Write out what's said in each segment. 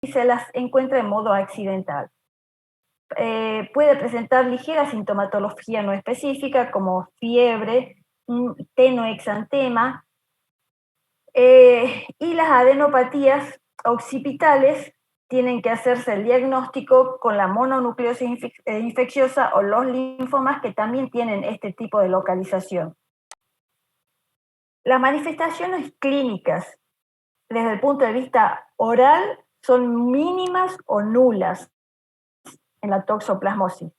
se las encuentra en modo accidental. Puede presentar ligera sintomatología no específica como fiebre, un tenue exantema, y las adenopatías occipitales tienen que hacerse el diagnóstico con la mononucleosis infecciosa o los linfomas, que también tienen este tipo de localización. Las manifestaciones clínicas desde el punto de vista oral son mínimas o nulas en la toxoplasmosis.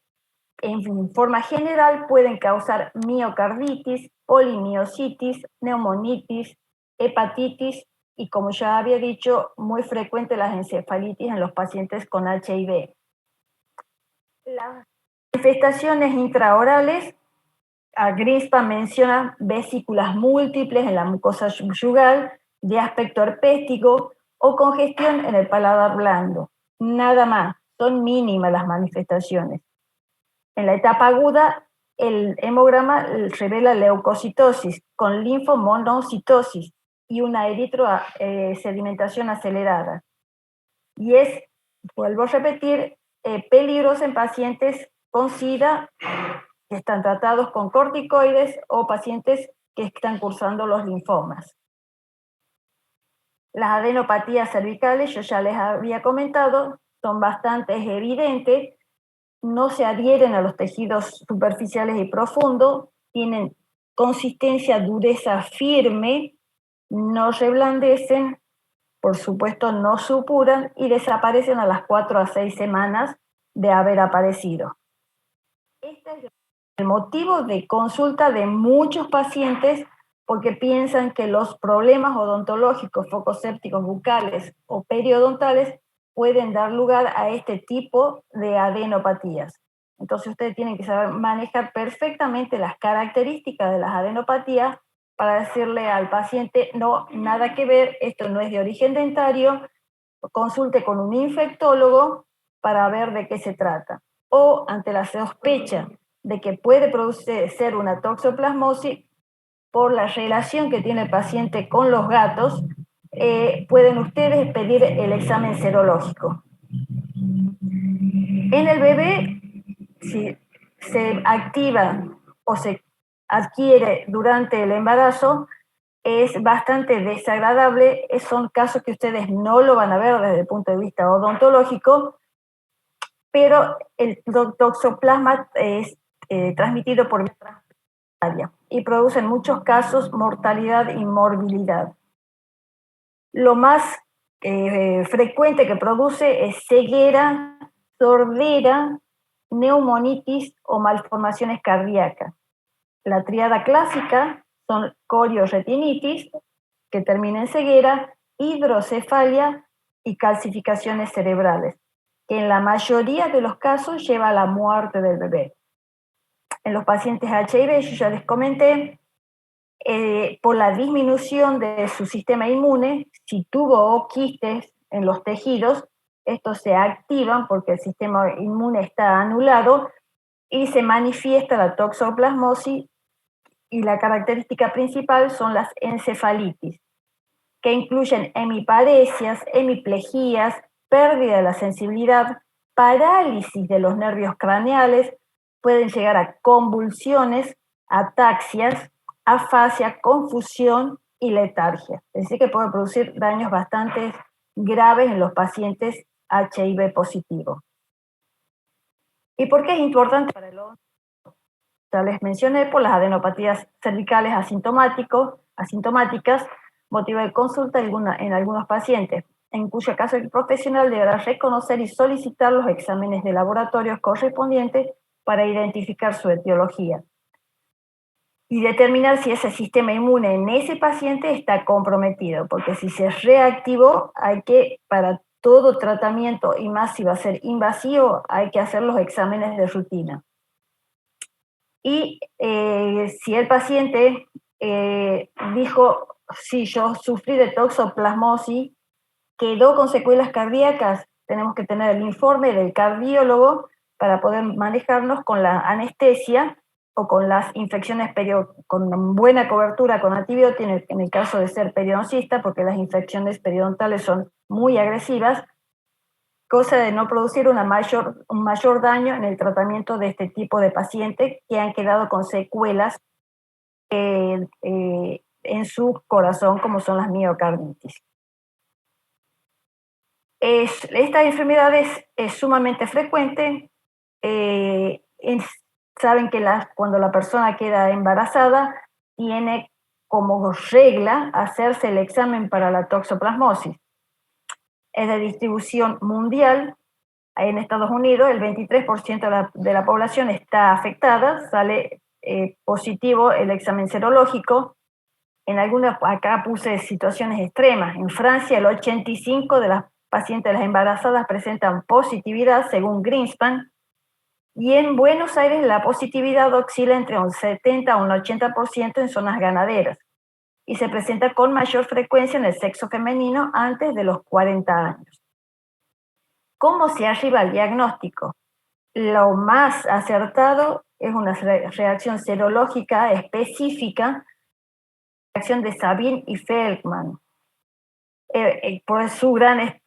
En forma general pueden causar miocarditis, polimiositis, neumonitis, hepatitis y, como ya había dicho, muy frecuente las encefalitis en los pacientes con HIV. Las manifestaciones intraorales, Grispa menciona vesículas múltiples en la mucosa yugal, de aspecto herpético o congestión en el paladar blando. Nada más, son mínimas las manifestaciones. En la etapa aguda, el hemograma revela leucocitosis con linfomonocitosis y una eritrosedimentación acelerada. Y es, vuelvo a repetir, peligroso en pacientes con SIDA que están tratados con corticoides o pacientes que están cursando los linfomas. Las adenopatías cervicales, yo ya les había comentado, son bastante evidentes, no se adhieren a los tejidos superficiales y profundos, tienen consistencia, dureza firme, no reblandecen, por supuesto no supuran y desaparecen a las 4 a 6 semanas de haber aparecido. Este es el motivo de consulta de muchos pacientes, porque piensan que los problemas odontológicos, focos sépticos bucales o periodontales pueden dar lugar a este tipo de adenopatías. Entonces ustedes tienen que saber manejar perfectamente las características de las adenopatías para decirle al paciente, no, nada que ver, esto no es de origen dentario, consulte con un infectólogo para ver de qué se trata. O ante la sospecha de que puede ser una toxoplasmosis, por la relación que tiene el paciente con los gatos, pueden ustedes pedir el examen serológico. En el bebé, si se activa o se adquiere durante el embarazo, es bastante desagradable. Son casos que ustedes no lo van a ver desde el punto de vista odontológico, pero el toxoplasma es transmitido por y produce en muchos casos mortalidad y morbilidad. Lo más frecuente que produce es ceguera, sordera, neumonitis o malformaciones cardíacas. La tríada clásica son corioretinitis, que termina en ceguera, hidrocefalia y calcificaciones cerebrales, que en la mayoría de los casos lleva a la muerte del bebé. En los pacientes HIV, yo ya les comenté, por la disminución de su sistema inmune, si tuvo quistes en los tejidos, estos se activan porque el sistema inmune está anulado y se manifiesta la toxoplasmosis, y la característica principal son las encefalitis, que incluyen hemiparesias, hemiplejías, pérdida de la sensibilidad, parálisis de los nervios craneales, pueden llegar a convulsiones, ataxias, afasia, confusión y letargia. Es decir, que puede producir daños bastante graves en los pacientes HIV positivos. ¿Y por qué es importante para el odontólogo? Ya les mencioné, por las adenopatías cervicales asintomáticas, motivo de consulta en algunos pacientes, en cuyo caso el profesional deberá reconocer y solicitar los exámenes de laboratorios correspondientes para identificar su etiología y determinar si ese sistema inmune en ese paciente está comprometido, porque si se reactivó, hay que, para todo tratamiento, y más si va a ser invasivo, hay que hacer los exámenes de rutina. Y si el paciente dijo, sí, yo sufrí de toxoplasmosis, quedó con secuelas cardíacas, tenemos que tener el informe del cardiólogo para poder manejarnos con la anestesia o con las infecciones con buena cobertura con antibióticos, en el caso de ser periodoncista, porque las infecciones periodontales son muy agresivas, cosa de no producir un mayor daño en el tratamiento de este tipo de pacientes que han quedado con secuelas en su corazón, como son las miocarditis. Esta enfermedad es sumamente frecuente. Saben que cuando la persona queda embarazada, tiene como regla hacerse el examen para la toxoplasmosis. Es de distribución mundial. En Estados Unidos el 23% de la población está afectada, sale positivo el examen serológico. En algunas, acá puse situaciones extremas. En Francia el 85% de las pacientes de las embarazadas presentan positividad según Greenspan, y en Buenos Aires la positividad oscila entre un 70 a un 80% en zonas ganaderas y se presenta con mayor frecuencia en el sexo femenino antes de los 40 años. ¿Cómo se arriba al diagnóstico? Lo más acertado es una reacción serológica específica, reacción de Sabin y Feldman, por su gran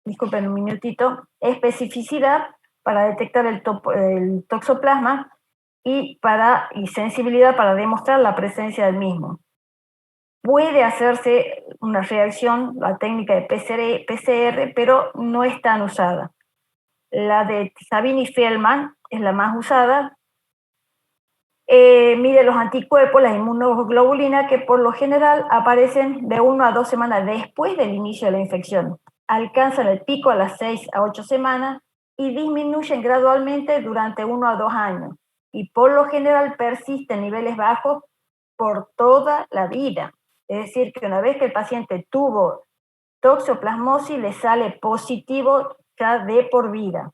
disculpen un minutito, especificidad para detectar el toxoplasma y sensibilidad para demostrar la presencia del mismo. Puede hacerse una reacción, la técnica de PCR, pero no es tan usada. La de Sabin y Feldman es la más usada. Mide los anticuerpos, la inmunoglobulina, que por lo general aparecen de 1 a 2 semanas después del inicio de la infección. Alcanzan el pico a las 6 a 8 semanas y disminuyen gradualmente durante 1 a 2 años. Y por lo general persisten en niveles bajos por toda la vida. Es decir, que una vez que el paciente tuvo toxoplasmosis, le sale positivo ya de por vida.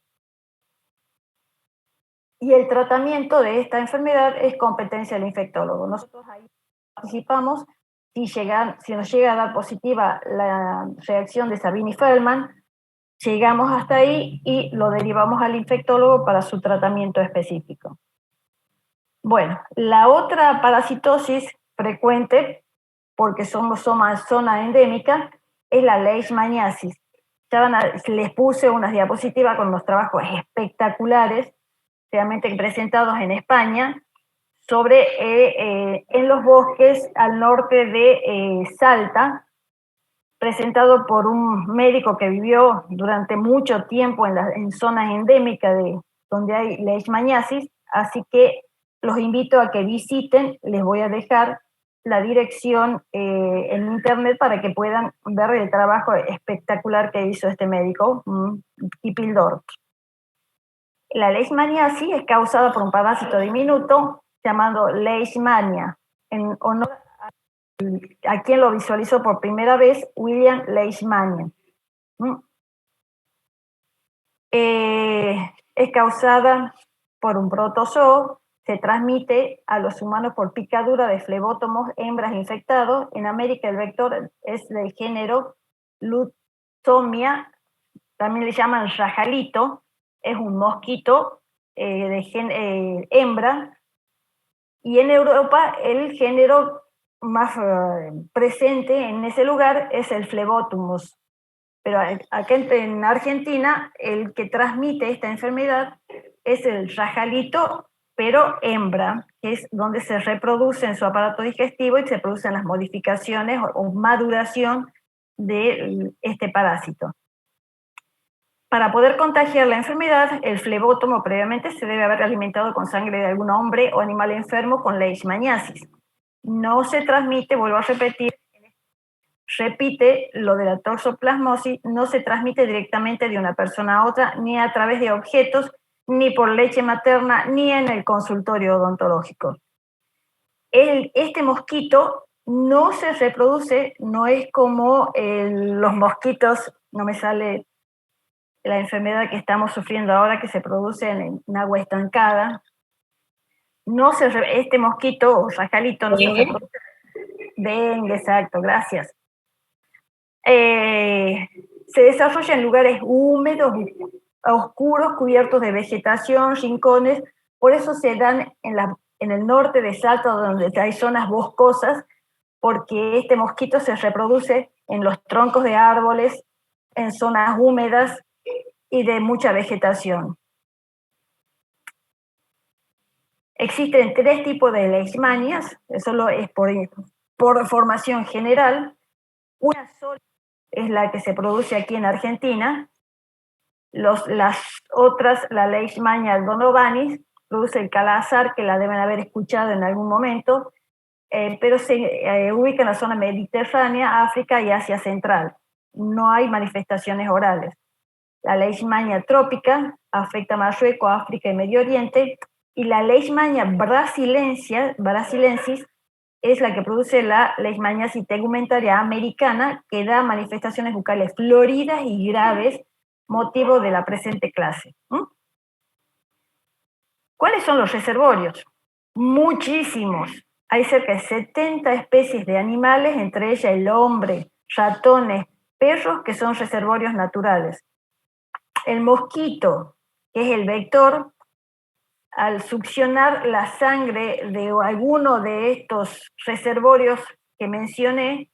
Y el tratamiento de esta enfermedad es competencia del infectólogo. Nosotros ahí participamos. Si nos llega a dar positiva la reacción de Sabin y Feldman, llegamos hasta ahí y lo derivamos al infectólogo para su tratamiento específico. Bueno, la otra parasitosis frecuente, porque somos zona endémica, es la leishmaniasis. Les puse unas diapositivas con unos trabajos espectaculares, realmente presentados en España, sobre en los bosques al norte de Salta, presentado por un médico que vivió durante mucho tiempo en zonas endémicas donde hay leishmaniasis, así que los invito a que visiten. Les voy a dejar la dirección en internet para que puedan ver el trabajo espectacular que hizo este médico, Kipildorf. La leishmaniasis es causada por un parásito diminuto llamado Leishmania, en honor a quien lo visualizó por primera vez, William Leishmania. Es causada por un protozoo, se transmite a los humanos por picadura de flebótomos hembras infectados. En América el vector es del género Lutomia, también le llaman rajalito, es un mosquito hembra, y en Europa el género más presente en ese lugar es el Phlebotomus. Pero acá en Argentina el que transmite esta enfermedad es el rajalito, pero hembra, que es donde se reproduce en su aparato digestivo y se producen las modificaciones o maduración de este parásito. Para poder contagiar la enfermedad, el flebótomo previamente se debe haber alimentado con sangre de algún hombre o animal enfermo con leishmaniasis. No se transmite, vuelvo a repetir, repite lo de la toxoplasmosis, no se transmite directamente de una persona a otra, ni a través de objetos, ni por leche materna, ni en el consultorio odontológico. Este mosquito no se reproduce, no es como los mosquitos, no me sale la enfermedad que estamos sufriendo ahora, que se produce en agua estancada. Este mosquito o rajalito no se reproduce. Dengue, exacto, gracias. Se desarrolla en lugares húmedos, oscuros, cubiertos de vegetación, rincones. Por eso se dan en el norte de Salta, donde hay zonas boscosas, porque este mosquito se reproduce en los troncos de árboles, en zonas húmedas y de mucha vegetación. Existen 3 tipos de leishmanias, eso es por formación general. Una sola es la que se produce aquí en Argentina. Las otras, la Leishmania donovanis, produce el calazar, que la deben haber escuchado en algún momento, pero se ubica en la zona mediterránea, África y Asia Central. No hay manifestaciones orales. La Leishmania trópica afecta a Marruecos, África y Medio Oriente, y la Leishmania brasilensis es la que produce la leishmaniasis tegumentaria americana, que da manifestaciones bucales floridas y graves, motivo de la presente clase. ¿Cuáles son los reservorios? Muchísimos. Hay cerca de 70 especies de animales, entre ellas el hombre, ratones, perros, que son reservorios naturales. El mosquito, que es el vector, al succionar la sangre de alguno de estos reservorios que mencioné,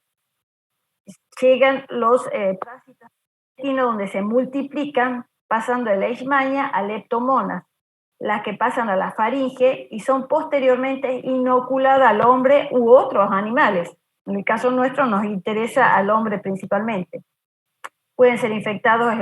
llegan los parásitos donde se multiplican, pasando de leishmania a leptomonas, las que pasan a la faringe y son posteriormente inoculadas al hombre u otros animales. En el caso nuestro nos interesa al hombre principalmente. Pueden ser infectados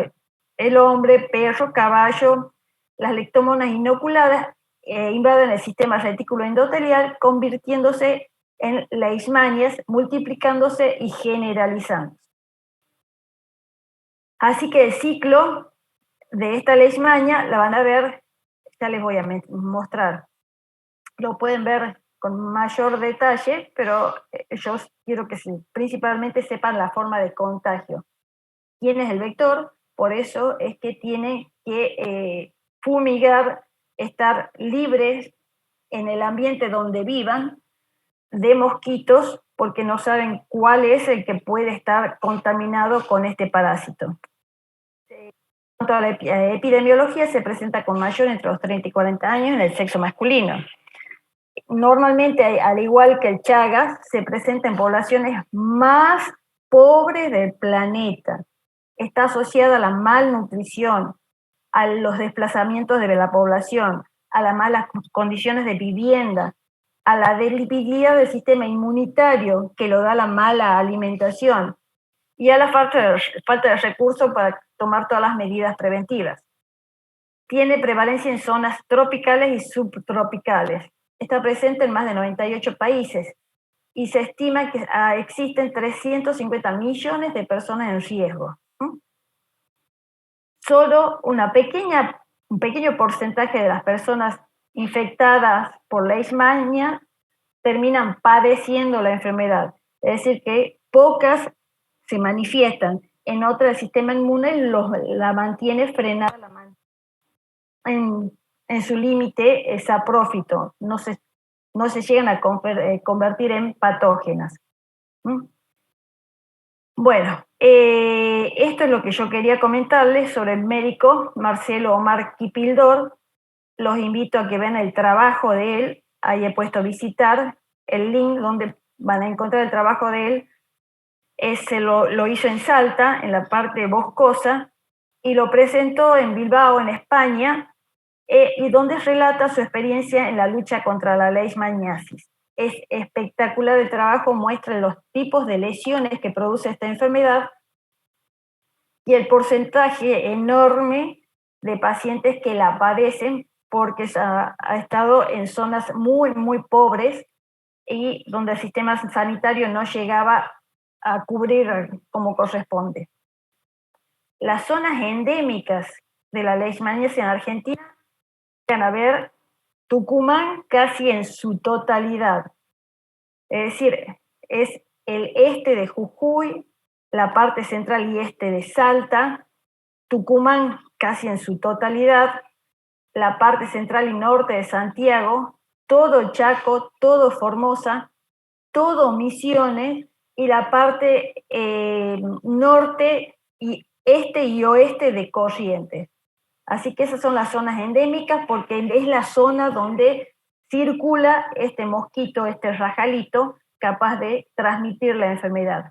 el hombre, perro, caballo. Las leptomonas inoculadas invaden el sistema retículo endotelial, convirtiéndose en leishmanias, multiplicándose y generalizando. Así que el ciclo de esta leishmania la van a ver, ya les voy a mostrar. Lo pueden ver con mayor detalle, pero yo quiero que principalmente sepan la forma de contagio. ¿Quién es el vector? Por eso es que tienen que fumigar, estar libres en el ambiente donde vivan de mosquitos, porque no saben cuál es el que puede estar contaminado con este parásito. En cuanto a la epidemiología, se presenta con mayor entre los 30 y 40 años en el sexo masculino. Normalmente, al igual que el Chagas, se presenta en poblaciones más pobres del planeta. Está asociada a la malnutrición, a los desplazamientos de la población, a las malas condiciones de vivienda, a la debilidad del sistema inmunitario que lo da la mala alimentación y a la falta de recursos para tomar todas las medidas preventivas. Tiene prevalencia en zonas tropicales y subtropicales. Está presente en más de 98 países y se estima que existen 350 millones de personas en riesgo. Solo un pequeño porcentaje de las personas infectadas por leishmania terminan padeciendo la enfermedad. Es decir, que pocas se manifiestan. En otras, el sistema inmune la mantiene frenada en su límite saprófito. No se llegan a convertir en patógenas. Bueno, esto es lo que yo quería comentarles sobre el médico Marcelo Omar Kipildor. Los invito a que vean el trabajo de él. Ahí he puesto visitar el link donde van a encontrar el trabajo de él. Lo hizo en Salta, en la parte boscosa, y lo presentó en Bilbao, en España, y donde relata su experiencia en la lucha contra la leishmaniasis. Es espectacular el trabajo, muestra los tipos de lesiones que produce esta enfermedad y el porcentaje enorme de pacientes que la padecen porque ha estado en zonas muy, muy pobres y donde el sistema sanitario no llegaba a cubrir como corresponde. Las zonas endémicas de la leishmaniasis en Argentina van a ver Tucumán casi en su totalidad. Es decir, es el este de Jujuy, la parte central y este de Salta, Tucumán casi en su totalidad, la parte central y norte de Santiago, todo Chaco, todo Formosa, todo Misiones y la parte norte y este y oeste de Corrientes. Así que esas son las zonas endémicas porque es la zona donde circula este mosquito, este rajalito, capaz de transmitir la enfermedad.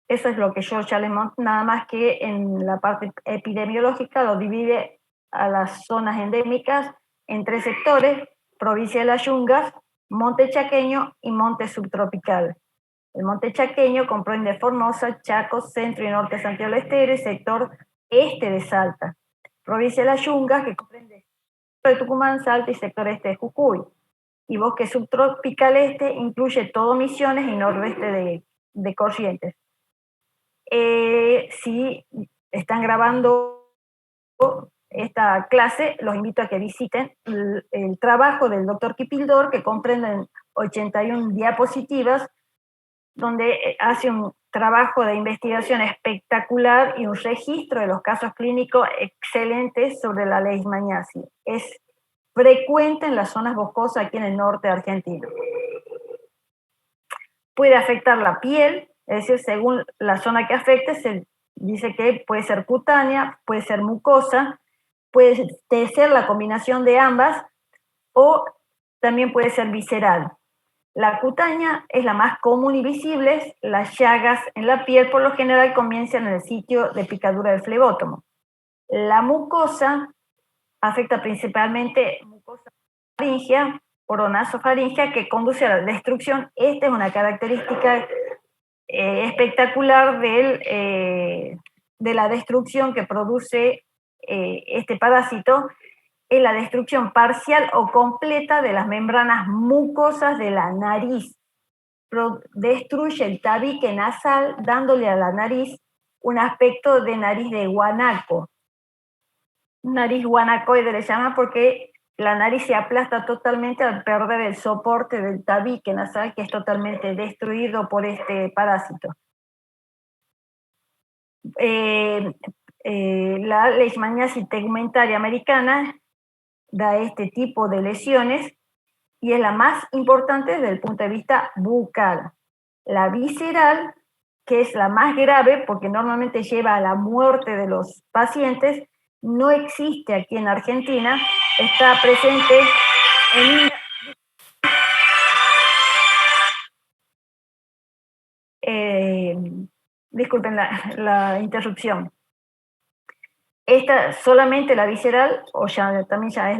Eso es lo que yo ya les monté, nada más que en la parte epidemiológica lo divide a las zonas endémicas en 3 sectores: provincia de las Yungas, monte chaqueño y monte subtropical. El monte chaqueño comprende Formosa, Chaco, centro y norte de Santiago del Estero y sector este de Salta. Provincia de las Yungas, que comprende sector de Tucumán, Salta y sector este de Jujuy. Y bosque subtropical este incluye todo Misiones y noroeste de Corrientes. Si están grabando esta clase, los invito a que visiten el trabajo del doctor Kipildor, que comprende 81 diapositivas, donde hace un trabajo de investigación espectacular y un registro de los casos clínicos excelentes sobre la leishmaniasis. Es frecuente en las zonas boscosas aquí en el norte de Argentina. Puede afectar la piel, es decir, según la zona que afecte, se dice que puede ser cutánea, puede ser mucosa, puede ser la combinación de ambas, o también puede ser visceral. La cutánea es la más común y visible. Las llagas en la piel por lo general comienzan en el sitio de picadura del flebótomo. La mucosa afecta principalmente mucosa faríngea, oronasofaringea, que conduce a la destrucción. Esta es una característica espectacular de la destrucción que produce este parásito, es la destrucción parcial o completa de las membranas mucosas de la nariz. Destruye el tabique nasal, dándole a la nariz un aspecto de nariz de guanaco. Nariz guanacoide le llama porque la nariz se aplasta totalmente al perder el soporte del tabique nasal, que es totalmente destruido por este parásito. La leishmaniasis tegumentaria americana da este tipo de lesiones y es la más importante desde el punto de vista bucal. La visceral, que es la más grave porque normalmente lleva a la muerte de los pacientes, no existe aquí en Argentina, está presente disculpen la interrupción. Esta solamente la visceral, o también ya es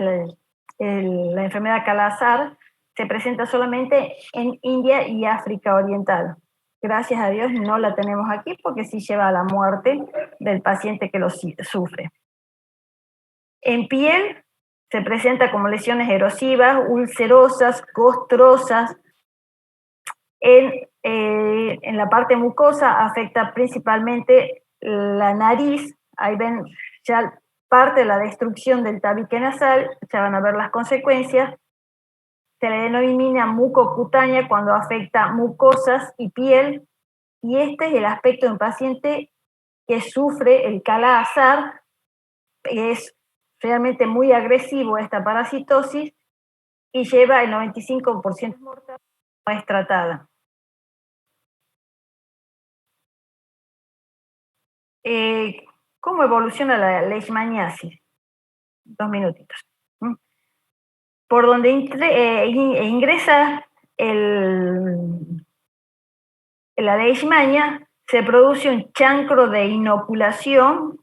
la enfermedad Kala-Azar, se presenta solamente en India y África Oriental. Gracias a Dios no la tenemos aquí porque sí lleva a la muerte del paciente que lo sufre. En piel se presenta como lesiones erosivas, ulcerosas, costrosas. En la parte mucosa afecta principalmente la nariz. Ahí ven ya parte de la destrucción del tabique nasal, ya van a ver las consecuencias. Se le denomina mucocutánea cuando afecta mucosas y piel, y este es el aspecto de un paciente que sufre el Kala-Azar. Es realmente muy agresivo esta parasitosis y lleva el 95% mortal, no es tratada. ¿Cómo evoluciona la leishmaniasis? 2 minutitos. Por donde ingresa la leishmania, se produce un chancro de inoculación.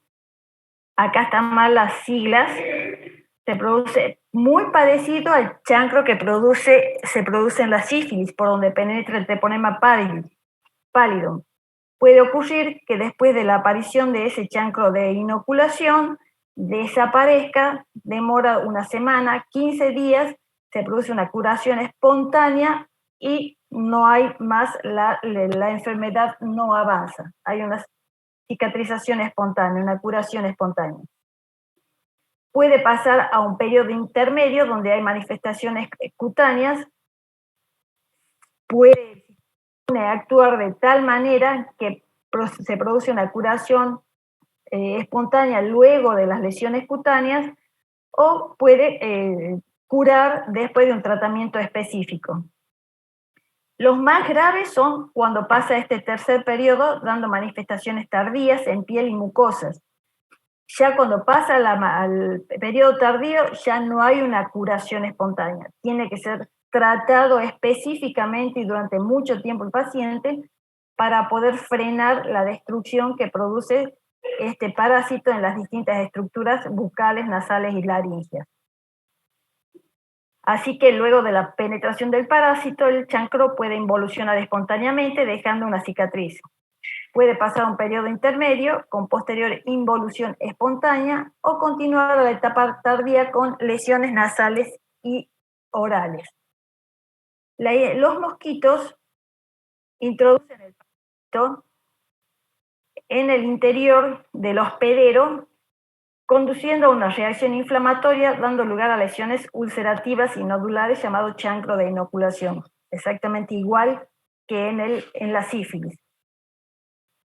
Acá están mal las siglas. Se produce muy parecido al chancro que se produce en la sífilis, por donde penetra el treponema pálido. Puede ocurrir que después de la aparición de ese chancro de inoculación desaparezca, demora una semana, 15 días, se produce una curación espontánea y no hay más, la enfermedad no avanza. Hay una cicatrización espontánea, una curación espontánea. Puede pasar a un periodo intermedio donde hay manifestaciones cutáneas, puede actuar de tal manera que se produce una curación espontánea luego de las lesiones cutáneas, o puede curar después de un tratamiento específico. Los más graves son cuando pasa este tercer periodo dando manifestaciones tardías en piel y mucosas. Ya cuando pasa al periodo tardío ya no hay una curación espontánea, tiene que ser tratado específicamente y durante mucho tiempo el paciente para poder frenar la destrucción que produce este parásito en las distintas estructuras bucales, nasales y laríngeas. Así que luego de la penetración del parásito, el chancro puede involucionar espontáneamente dejando una cicatriz. Puede pasar un periodo intermedio con posterior involución espontánea o continuar a la etapa tardía con lesiones nasales y orales. Los mosquitos introducen el parásito en el interior del hospedero, conduciendo a una reacción inflamatoria, dando lugar a lesiones ulcerativas y nodulares llamado chancro de inoculación, exactamente igual que en la sífilis.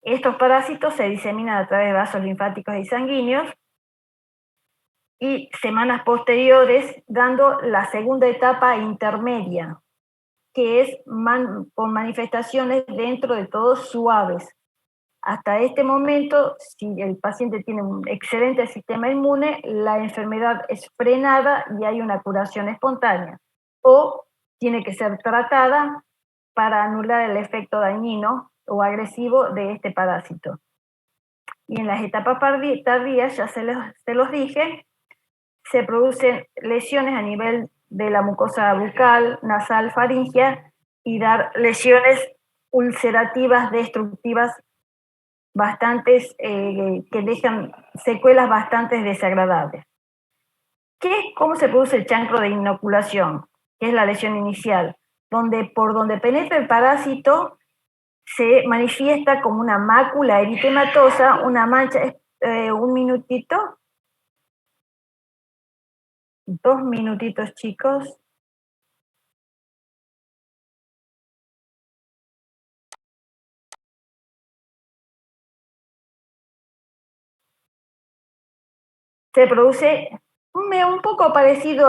Estos parásitos se diseminan a través de vasos linfáticos y sanguíneos y semanas posteriores dando la segunda etapa intermedia, que es con manifestaciones dentro de todo suaves. Hasta este momento, si el paciente tiene un excelente sistema inmune, la enfermedad es frenada y hay una curación espontánea. O tiene que ser tratada para anular el efecto dañino o agresivo de este parásito. Y en las etapas tardías, ya se los dije, se producen lesiones a nivel de la mucosa bucal, nasal, faríngea y dar lesiones ulcerativas destructivas bastantes, que dejan secuelas bastante desagradables. ¿Cómo se produce el chancro de inoculación? Que es la lesión inicial, por donde penetra el parásito se manifiesta como una mácula eritematosa, una mancha, un minutito, 2 minutitos, chicos. Se produce un poco parecido